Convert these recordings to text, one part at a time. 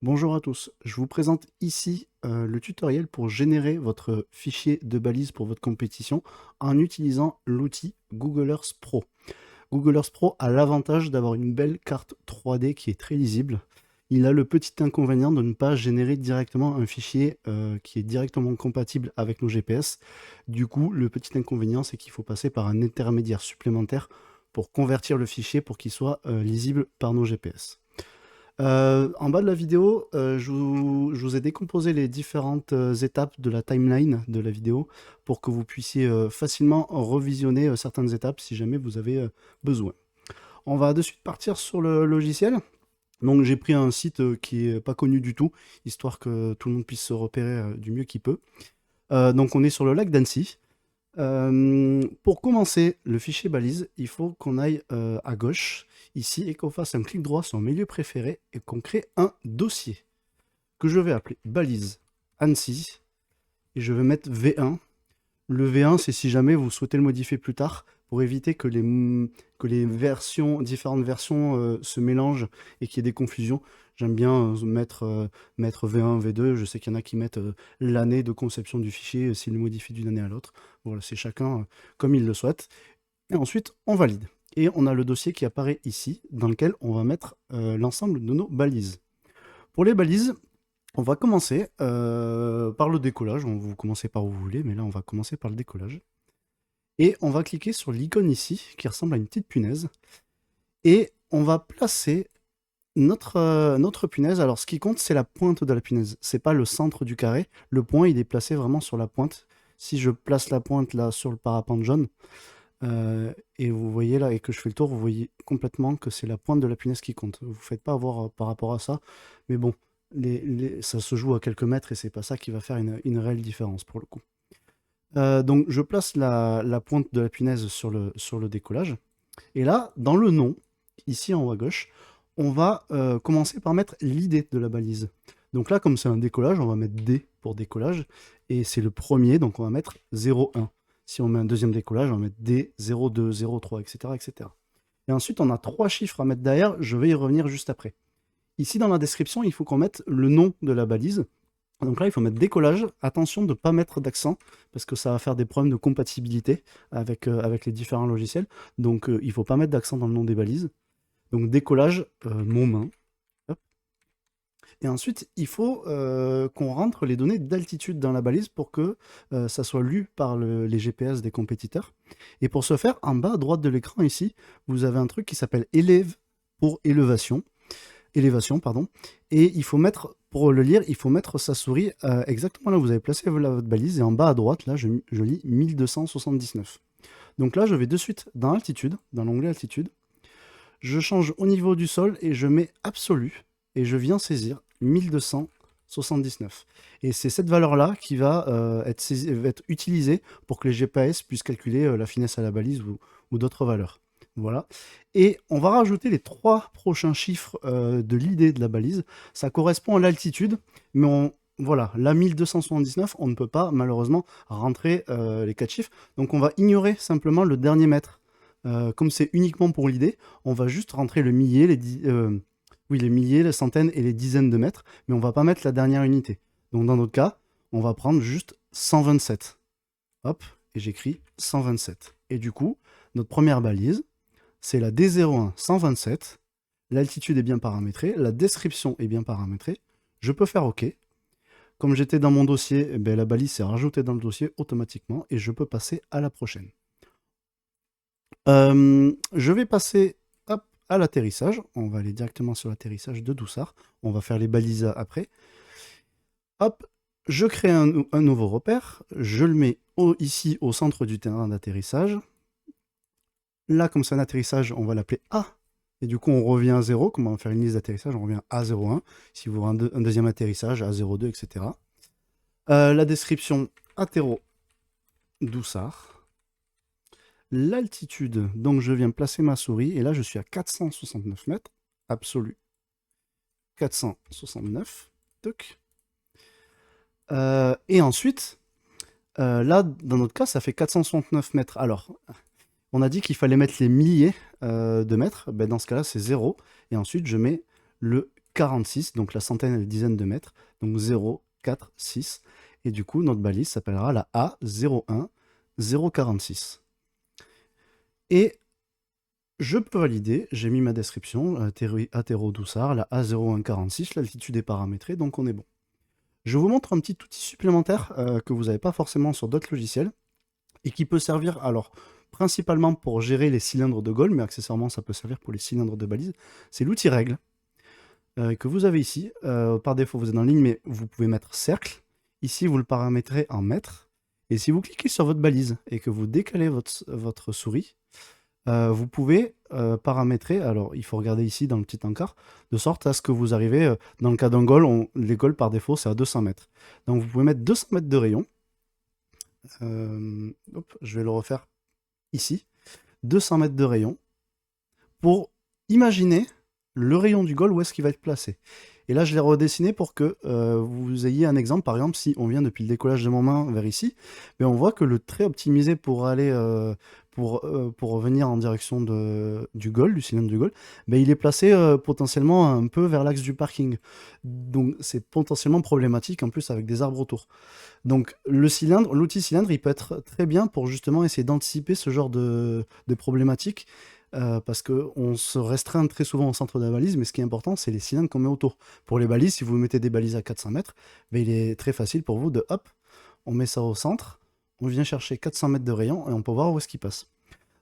Bonjour à tous, je vous présente ici le tutoriel pour générer votre fichier de balise pour votre compétition en utilisant l'outil Google Earth Pro. Google Earth Pro a l'avantage d'avoir une belle carte 3D qui est très lisible. Il a le petit inconvénient de ne pas générer directement un fichier qui est directement compatible avec nos GPS. Du coup, le petit inconvénient, c'est qu'il faut passer par un intermédiaire supplémentaire pour convertir le fichier pour qu'il soit lisible par nos GPS. En bas de la vidéo, je vous ai décomposé les différentes étapes de la timeline de la vidéo pour que vous puissiez facilement revisionner certaines étapes si jamais vous avez besoin. On va de suite partir sur le logiciel. Donc j'ai pris un site qui est pas connu du tout, histoire que tout le monde puisse se repérer du mieux qu'il peut. Donc on est sur le lac d'Annecy. Pour commencer le fichier balise, il faut qu'on aille à gauche, ici, et qu'on fasse un clic droit sur milieu préféré et qu'on crée un dossier que je vais appeler balise Annecy et je vais mettre V1. Le V1, c'est si jamais vous souhaitez le modifier plus tard pour éviter que les différentes versions se mélangent et qu'il y ait des confusions. J'aime bien mettre V1, V2. Je sais qu'il y en a qui mettent l'année de conception du fichier s'ils le modifient d'une année à l'autre. Voilà, c'est chacun comme il le souhaite. Et ensuite, on valide. Et on a le dossier qui apparaît ici, dans lequel on va mettre l'ensemble de nos balises. Pour les balises, on va commencer par le décollage. Vous commencez par où vous voulez, mais là, on va commencer par le décollage. Et on va cliquer sur l'icône ici, qui ressemble à une petite punaise. Et on va placer notre punaise. Alors, ce qui compte, c'est la pointe de la punaise. C'est pas le centre du carré. Le point, il est placé vraiment sur la pointe. Si je place la pointe là sur le parapente jaune, et vous voyez là, et que je fais le tour, vous voyez complètement que c'est la pointe de la punaise qui compte. Vous ne faites pas avoir par rapport à ça. Mais bon, ça se joue à quelques mètres et c'est pas ça qui va faire une réelle différence pour le coup. Donc je place la pointe de la punaise sur le décollage. Et là, dans le nom, ici en haut à gauche, on va commencer par mettre l'idée de la balise. Donc là, comme c'est un décollage, on va mettre D pour décollage. Et c'est le premier, donc on va mettre 0,1. Si on met un deuxième décollage, on va mettre D, 0,2, 0,3, etc., etc. Et ensuite, on a 3 chiffres à mettre derrière. Je vais y revenir juste après. Ici, dans la description, il faut qu'on mette le nom de la balise. Donc là, il faut mettre décollage. Attention de ne pas mettre d'accent, parce que ça va faire des problèmes de compatibilité avec les différents logiciels. Donc il ne faut pas mettre d'accent dans le nom des balises. Donc décollage, mon main. Hop. Et ensuite, il faut qu'on rentre les données d'altitude dans la balise pour que ça soit lu par les GPS des compétiteurs. Et pour ce faire, en bas à droite de l'écran ici, vous avez un truc qui s'appelle élève pour élévation, pardon. Et il faut mettre, pour le lire, il faut mettre sa souris exactement là où vous avez placé votre balise. Et en bas à droite, là, je lis 1279. Donc là, je vais de suite dans altitude, dans l'onglet altitude. Je change au niveau du sol et je mets absolu. Et je viens saisir 1279. Et c'est cette valeur-là qui va être utilisée pour que les GPS puissent calculer la finesse à la balise ou d'autres valeurs. Voilà. Et on va rajouter les 3 prochains chiffres de l'idée de la balise. Ça correspond à l'altitude, mais voilà, la 1279, on ne peut pas malheureusement rentrer les 4 chiffres. Donc on va ignorer simplement le dernier mètre. Comme c'est uniquement pour l'idée, on va juste rentrer le millier, les milliers, les centaines et les dizaines de mètres, mais on va pas mettre la dernière unité. Donc dans notre cas, on va prendre juste 127. Hop, et j'écris 127. Et du coup, notre première balise, c'est la D01 127. L'altitude est bien paramétrée, la description est bien paramétrée. Je peux faire OK. Comme j'étais dans mon dossier, eh bien, la balise s'est rajoutée dans le dossier automatiquement et je peux passer à la prochaine. Je vais passer hop, à l'atterrissage. On va aller directement sur l'atterrissage de Doussard. On va faire les balises après. Hop, je crée un nouveau repère. Je le mets ici au centre du terrain d'atterrissage. Là, comme c'est un atterrissage, on va l'appeler A. Et du coup, on revient à 0. Comme on va faire une liste d'atterrissage, on revient à 0,1. Si vous voulez un deuxième atterrissage, à 0,2, etc. La description, atterro Doussard. L'altitude, donc je viens placer ma souris, et là je suis à 469 mètres, absolu. 469, toc. Et ensuite, là, dans notre cas, ça fait 469 mètres. Alors, on a dit qu'il fallait mettre les milliers de mètres. Ben, dans ce cas-là, c'est 0. Et ensuite, je mets le 46, donc la centaine et les dizaines de mètres, donc 0, 4, 6, et du coup notre balise s'appellera la A01 046. Et je peux valider, j'ai mis ma description, atterro Doussard, la A0146, l'altitude est paramétrée, donc on est bon. Je vous montre un petit outil supplémentaire que vous n'avez pas forcément sur d'autres logiciels, et qui peut servir, alors, principalement pour gérer les cylindres de Gaulle, mais accessoirement ça peut servir pour les cylindres de balise, c'est l'outil règle, que vous avez ici. Par défaut vous êtes en ligne, mais vous pouvez mettre cercle. Ici vous le paramétrez en mètres, et si vous cliquez sur votre balise et que vous décalez votre souris, vous pouvez paramétrer, alors il faut regarder ici dans le petit encart, de sorte à ce que vous arrivez, dans le cas d'un goal, les goals par défaut c'est à 200 mètres. Donc vous pouvez mettre 200 mètres de rayon. Hop, je vais le refaire ici. 200 mètres de rayon pour imaginer le rayon du goal où est-ce qu'il va être placé. Et là je l'ai redessiné pour que vous ayez un exemple. Par exemple, si on vient depuis le décollage de Montmain vers ici, on voit que le trait optimisé pour aller pour revenir en direction du goal, du cylindre du goal, il est placé potentiellement un peu vers l'axe du parking. Donc c'est potentiellement problématique en plus avec des arbres autour. Donc l'outil cylindre, il peut être très bien pour justement essayer d'anticiper ce genre de problématiques, parce qu'on se restreint très souvent au centre de la balise, mais ce qui est important, c'est les cylindres qu'on met autour. Pour les balises, si vous mettez des balises à 400 mètres, il est très facile pour vous de, hop, on met ça au centre, on vient chercher 400 mètres de rayon, et on peut voir où est-ce qu'il passe.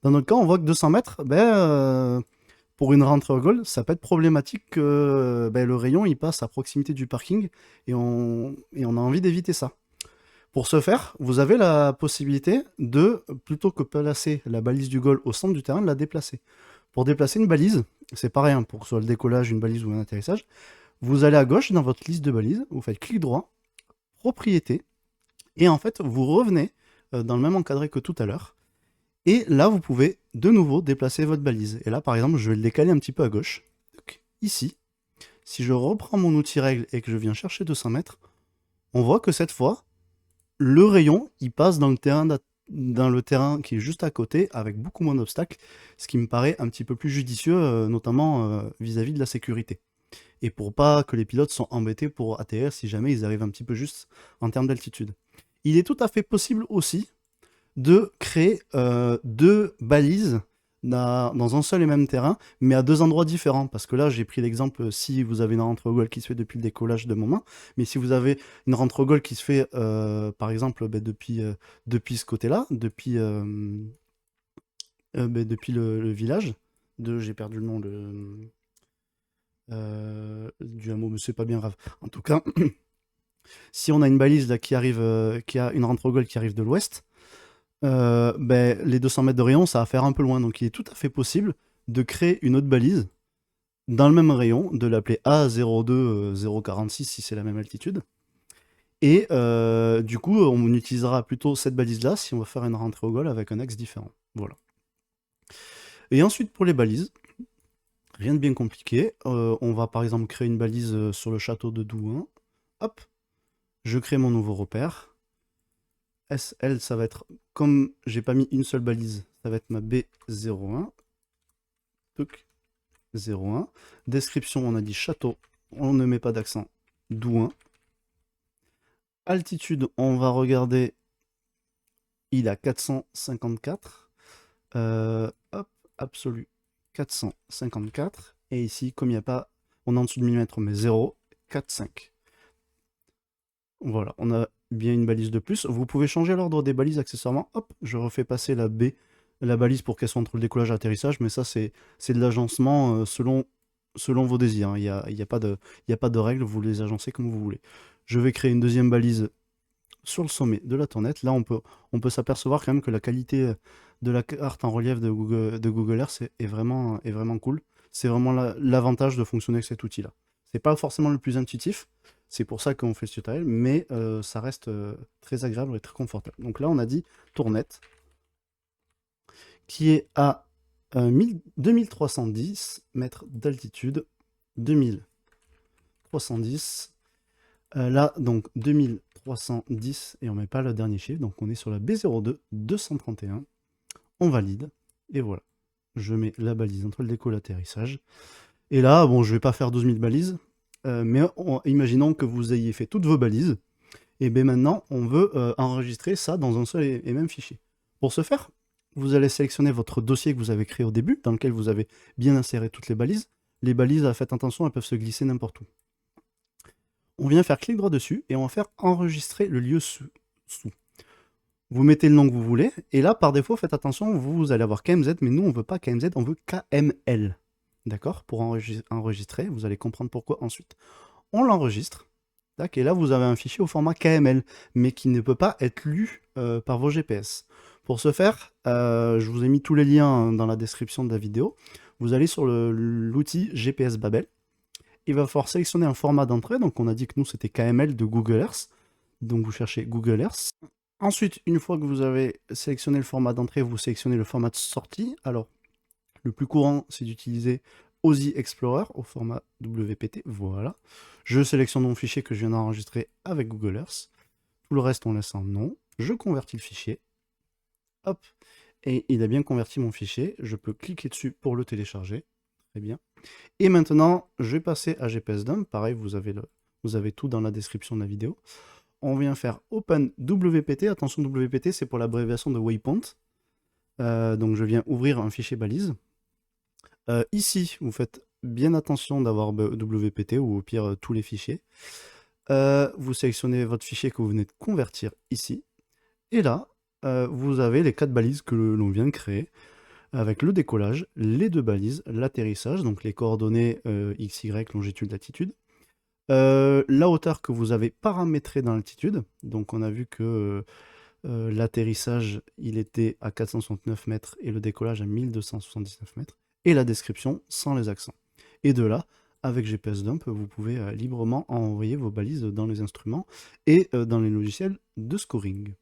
Dans notre cas, on voit que 200 mètres, pour une rentrée au goal, ça peut être problématique que le rayon, il passe à proximité du parking, et on a envie d'éviter ça. Pour ce faire, vous avez la possibilité de, plutôt que placer la balise du goal au centre du terrain, de la déplacer. Pour déplacer une balise, c'est pareil, pour que ce soit le décollage, une balise ou un atterrissage, vous allez à gauche dans votre liste de balises, vous faites clic droit, propriété, et en fait, vous revenez dans le même encadré que tout à l'heure, et là, vous pouvez de nouveau déplacer votre balise. Et là, par exemple, je vais le décaler un petit peu à gauche. Donc, ici, si je reprends mon outil règle et que je viens chercher 200 mètres, on voit que cette fois, le rayon, il passe dans le terrain qui est juste à côté, avec beaucoup moins d'obstacles, ce qui me paraît un petit peu plus judicieux, notamment vis-à-vis de la sécurité. Et pour pas que les pilotes soient embêtés pour atterrir si jamais ils arrivent un petit peu juste en termes d'altitude. Il est tout à fait possible aussi de créer deux balises dans un seul et même terrain, mais à deux endroits différents. Parce que là, j'ai pris l'exemple si vous avez une rentre au goal qui se fait depuis le décollage de Montmain, mais si vous avez une rentre au goal qui se fait, par exemple, depuis ce côté-là, depuis le village, j'ai perdu le nom du hameau, mais c'est pas bien grave. En tout cas, si on a une balise là qui arrive, qui a une rentre au goal qui arrive de l'ouest, les 200 mètres de rayon, ça va faire un peu loin. Donc il est tout à fait possible de créer une autre balise dans le même rayon, de l'appeler A02 046 si c'est la même altitude. Et du coup, on utilisera plutôt cette balise-là si on va faire une rentrée au goal avec un axe différent. Voilà. Et ensuite, pour les balises, rien de bien compliqué. On va par exemple créer une balise sur le château de Douin. Hop, je crée mon nouveau repère. SL, ça va être, comme j'ai pas mis une seule balise, ça va être ma B01. 01. Description, on a dit château, on ne met pas d'accent, Douin. Altitude, on va regarder, il a 454. Hop, absolu, 454. Et ici, comme il n'y a pas, on est en dessous de millimètre, mais 0, 4, 5. Voilà, on a bien une balise de plus. Vous pouvez changer l'ordre des balises accessoirement. Hop, je refais passer la balise pour qu'elle soit entre le décollage et l'atterrissage, mais ça c'est de l'agencement selon vos désirs, hein. Il y a pas de règles, vous les agencez comme vous voulez. Je vais créer une deuxième balise sur le sommet de la tournette. Là, on peut s'apercevoir quand même que la qualité de la carte en relief de Google Earth est vraiment cool. C'est vraiment l'avantage de fonctionner avec cet outil-là. C'est pas forcément le plus intuitif, c'est pour ça qu'on fait ce tutoriel, mais ça reste très agréable et très confortable. Donc là, on a dit tournette, qui est à 2310 mètres d'altitude. 2310. Là, donc 2310, et on met pas le dernier chiffre, donc on est sur la B02 231. On valide, et voilà. Je mets la balise entre le déco et l'atterrissage. Et là, bon, je vais pas faire 12 000 balises, Mais imaginons que vous ayez fait toutes vos balises, et bien maintenant, on veut enregistrer ça dans un seul et même fichier. Pour ce faire, vous allez sélectionner votre dossier que vous avez créé au début, dans lequel vous avez bien inséré toutes les balises. Les balises, faites attention, elles peuvent se glisser n'importe où. On vient faire clic droit dessus, et on va faire enregistrer le lieu sous. Vous mettez le nom que vous voulez, et là, par défaut, faites attention, vous allez avoir KMZ, mais nous, on ne veut pas KMZ, on veut KML. D'accord? Pour enregistrer, vous allez comprendre pourquoi ensuite. On l'enregistre, et là, vous avez un fichier au format KML, mais qui ne peut pas être lu par vos GPS. Pour ce faire, je vous ai mis tous les liens dans la description de la vidéo. Vous allez sur l'outil GPS Babel. Il va falloir sélectionner un format d'entrée, donc on a dit que nous, c'était KML de Google Earth. Donc vous cherchez Google Earth. Ensuite, une fois que vous avez sélectionné le format d'entrée, vous sélectionnez le format de sortie. Alors, le plus courant, c'est d'utiliser OSI Explorer au format WPT. Voilà. Je sélectionne mon fichier que je viens d'enregistrer avec Google Earth. Tout le reste, on laisse en non. Je convertis le fichier. Hop. Et il a bien converti mon fichier. Je peux cliquer dessus pour le télécharger. Très bien. Et maintenant, je vais passer à GPS Dump. Pareil, vous avez tout dans la description de la vidéo. On vient faire Open WPT. Attention, WPT, c'est pour l'abréviation de Waypoint. Donc je viens ouvrir un fichier balise. Ici, vous faites bien attention d'avoir WPT ou au pire tous les fichiers. Vous sélectionnez votre fichier que vous venez de convertir ici. Et là, vous avez les 4 balises que l'on vient de créer avec le décollage, les 2 balises, l'atterrissage, donc les coordonnées XY, longitude, latitude. La hauteur que vous avez paramétrée dans l'altitude. Donc on a vu que l'atterrissage, il était à 469 mètres et le décollage à 1279 mètres. Et la description sans les accents. Et de là, avec GPS Dump, vous pouvez librement envoyer vos balises dans les instruments et dans les logiciels de scoring.